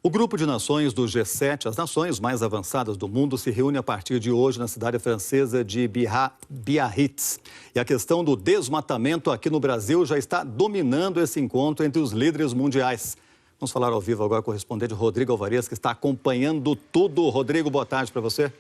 O grupo de nações do G7, as nações mais avançadas do mundo, se reúne a partir de hoje na cidade francesa de Biarritz. E a questão do desmatamento aqui no Brasil já está dominando esse encontro entre os líderes mundiais. Vamos falar ao vivo agora com o correspondente Rodrigo Alvarez, que está acompanhando tudo. Rodrigo, boa tarde para você.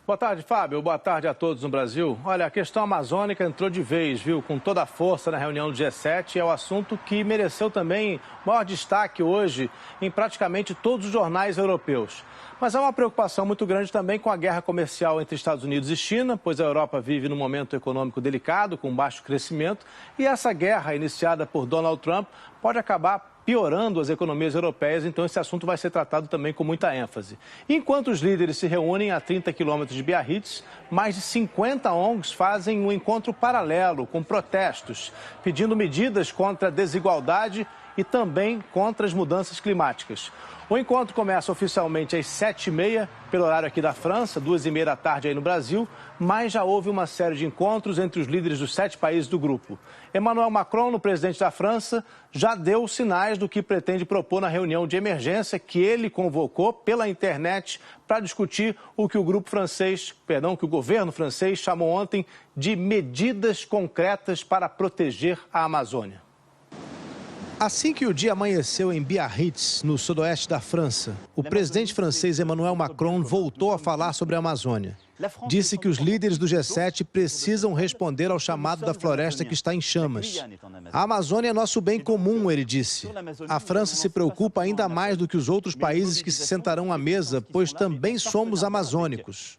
Boa tarde, Fábio. Boa tarde a todos no Brasil. Olha, a questão amazônica entrou de vez, viu, com toda a força na reunião do G7. É o assunto que mereceu também maior destaque hoje em praticamente todos os jornais europeus. Mas há uma preocupação muito grande também com a guerra comercial entre Estados Unidos e China, pois a Europa vive num momento econômico delicado, com baixo crescimento, e essa guerra iniciada por Donald Trump pode acabar piorando as economias europeias, então esse assunto vai ser tratado também com muita ênfase. Enquanto os líderes se reúnem a 30 quilômetros de Biarritz, mais de 50 ONGs fazem um encontro paralelo, com protestos, pedindo medidas contra a desigualdade e também contra as mudanças climáticas. O encontro começa oficialmente às 7h30, pelo horário aqui da França, 2h30 da tarde aí no Brasil, mas já houve uma série de encontros entre os líderes dos 7 países do grupo. Emmanuel Macron, o presidente da França, já deu sinais do que pretende propor na reunião de emergência que ele convocou pela internet para discutir o que o governo francês chamou ontem de medidas concretas para proteger a Amazônia. Assim que o dia amanheceu em Biarritz, no sudoeste da França, o presidente francês Emmanuel Macron voltou a falar sobre a Amazônia. Disse que os líderes do G7 precisam responder ao chamado da floresta que está em chamas. A Amazônia é nosso bem comum, ele disse. A França se preocupa ainda mais do que os outros países que se sentarão à mesa, pois também somos amazônicos.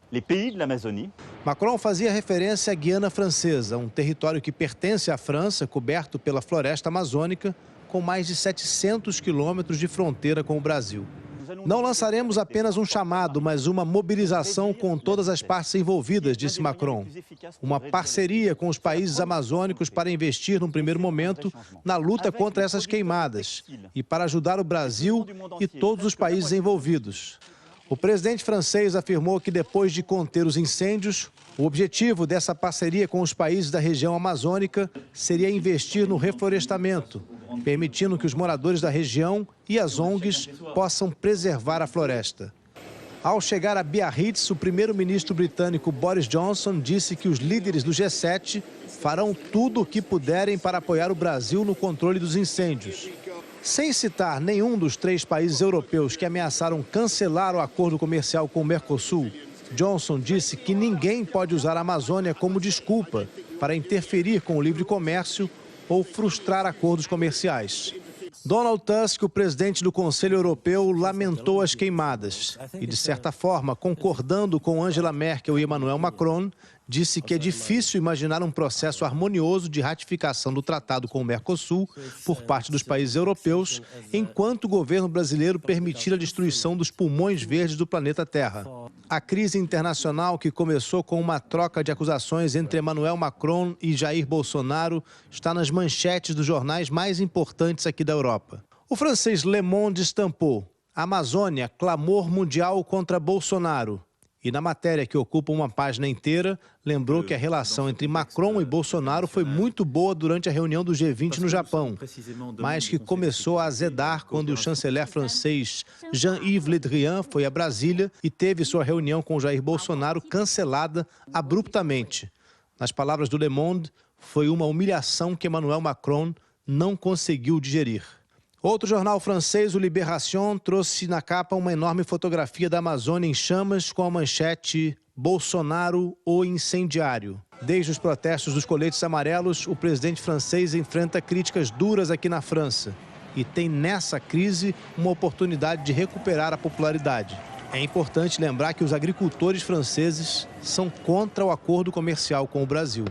Macron fazia referência à Guiana Francesa, um território que pertence à França, coberto pela floresta amazônica, com mais de 700 quilômetros de fronteira com o Brasil. Não lançaremos apenas um chamado, mas uma mobilização com todas as partes envolvidas, disse Macron. Uma parceria com os países amazônicos para investir, num primeiro momento, na luta contra essas queimadas e para ajudar o Brasil e todos os países envolvidos. O presidente francês afirmou que depois de conter os incêndios, o objetivo dessa parceria com os países da região amazônica seria investir no reflorestamento, permitindo que os moradores da região e as ONGs possam preservar a floresta. Ao chegar a Biarritz, o primeiro-ministro britânico Boris Johnson disse que os líderes do G7 farão tudo o que puderem para apoiar o Brasil no controle dos incêndios. Sem citar nenhum dos 3 países europeus que ameaçaram cancelar o acordo comercial com o Mercosul, Johnson disse que ninguém pode usar a Amazônia como desculpa para interferir com o livre comércio ou frustrar acordos comerciais. Donald Tusk, o presidente do Conselho Europeu, lamentou as queimadas e, de certa forma, concordando com Angela Merkel e Emmanuel Macron, disse que é difícil imaginar um processo harmonioso de ratificação do tratado com o Mercosul por parte dos países europeus, enquanto o governo brasileiro permitir a destruição dos pulmões verdes do planeta Terra. A crise internacional, que começou com uma troca de acusações entre Emmanuel Macron e Jair Bolsonaro, está nas manchetes dos jornais mais importantes aqui da Europa. O francês Le Monde estampou: Amazônia, clamor mundial contra Bolsonaro. E na matéria, que ocupa uma página inteira, lembrou que a relação entre Macron e Bolsonaro foi muito boa durante a reunião do G20 no Japão, mas que começou a azedar quando o chanceler francês Jean-Yves Le Drian foi a Brasília e teve sua reunião com Jair Bolsonaro cancelada abruptamente. Nas palavras do Le Monde, foi uma humilhação que Emmanuel Macron não conseguiu digerir. Outro jornal francês, o Libération, trouxe na capa uma enorme fotografia da Amazônia em chamas com a manchete Bolsonaro, o incendiário. Desde os protestos dos coletes amarelos, o presidente francês enfrenta críticas duras aqui na França e tem nessa crise uma oportunidade de recuperar a popularidade. É importante lembrar que os agricultores franceses são contra o acordo comercial com o Brasil.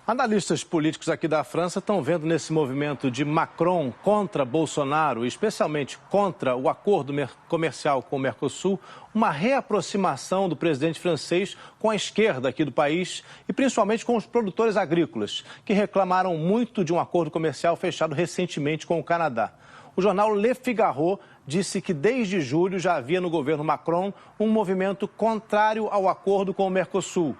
Analistas políticos aqui da França estão vendo nesse movimento de Macron contra Bolsonaro, especialmente contra o acordo comercial com o Mercosul, uma reaproximação do presidente francês com a esquerda aqui do país e principalmente com os produtores agrícolas, que reclamaram muito de um acordo comercial fechado recentemente com o Canadá. O jornal Le Figaro disse que desde julho já havia no governo Macron um movimento contrário ao acordo com o Mercosul.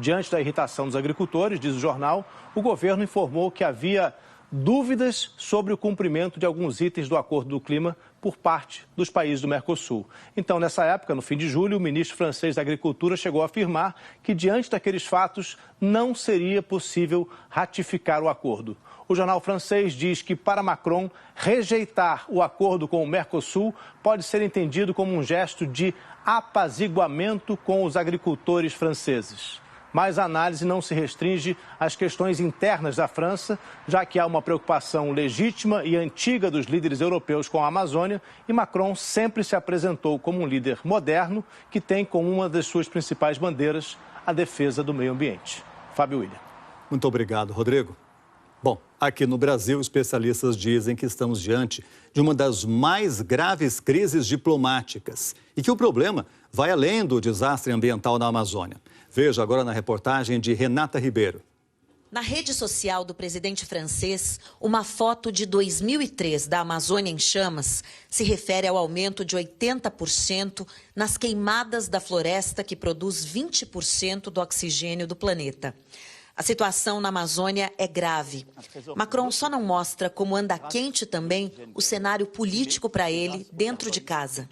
Diante da irritação dos agricultores, diz o jornal, o governo informou que havia dúvidas sobre o cumprimento de alguns itens do Acordo do Clima por parte dos países do Mercosul. Então, nessa época, no fim de julho, o ministro francês da Agricultura chegou a afirmar que, diante daqueles fatos, não seria possível ratificar o acordo. O jornal francês diz que, para Macron, rejeitar o acordo com o Mercosul pode ser entendido como um gesto de apaziguamento com os agricultores franceses. Mas a análise não se restringe às questões internas da França, já que há uma preocupação legítima e antiga dos líderes europeus com a Amazônia, e Macron sempre se apresentou como um líder moderno que tem como uma das suas principais bandeiras a defesa do meio ambiente. Fábio William. Muito obrigado, Rodrigo. Bom, aqui no Brasil, especialistas dizem que estamos diante de uma das mais graves crises diplomáticas e que o problema vai além do desastre ambiental na Amazônia. Veja agora na reportagem de Renata Ribeiro. Na rede social do presidente francês, uma foto de 2003 da Amazônia em chamas se refere ao aumento de 80% nas queimadas da floresta que produz 20% do oxigênio do planeta. A situação na Amazônia é grave. Macron só não mostra como anda quente também o cenário político para ele dentro de casa.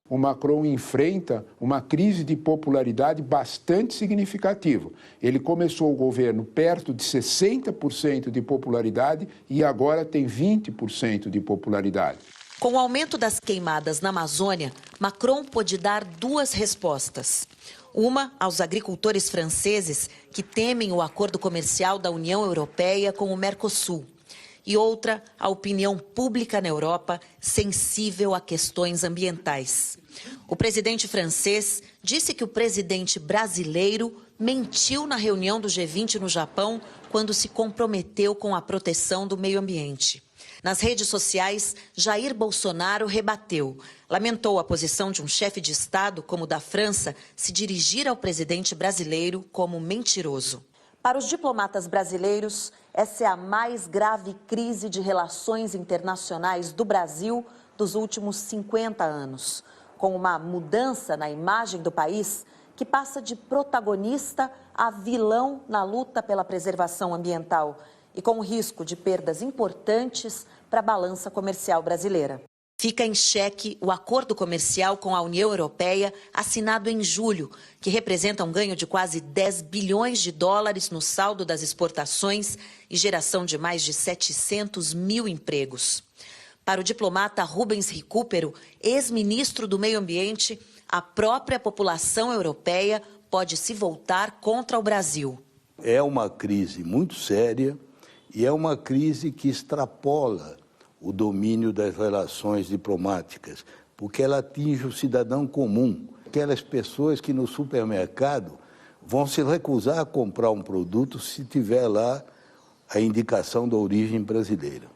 O Macron enfrenta uma crise de popularidade bastante significativa. Ele começou o governo perto de 60% de popularidade e agora tem 20% de popularidade. Com o aumento das queimadas na Amazônia, Macron pôde dar duas respostas. Uma aos agricultores franceses que temem o acordo comercial da União Europeia com o Mercosul. E outra à opinião pública na Europa sensível a questões ambientais. O presidente francês disse que o presidente brasileiro mentiu na reunião do G20 no Japão quando se comprometeu com a proteção do meio ambiente. Nas redes sociais, Jair Bolsonaro rebateu. Lamentou a posição de um chefe de Estado, como o da França, se dirigir ao presidente brasileiro como mentiroso. Para os diplomatas brasileiros, essa é a mais grave crise de relações internacionais do Brasil dos últimos 50 anos, com uma mudança na imagem do país que passa de protagonista a vilão na luta pela preservação ambiental e com o risco de perdas importantes para a balança comercial brasileira. Fica em xeque o acordo comercial com a União Europeia, assinado em julho, que representa um ganho de quase 10 bilhões de dólares no saldo das exportações e geração de mais de 700 mil empregos. Para o diplomata Rubens Recupero, ex-ministro do Meio Ambiente, a própria população europeia pode se voltar contra o Brasil. É uma crise muito séria e é uma crise que extrapola o domínio das relações diplomáticas, porque ela atinge o cidadão comum, aquelas pessoas que no supermercado vão se recusar a comprar um produto se tiver lá a indicação da origem brasileira.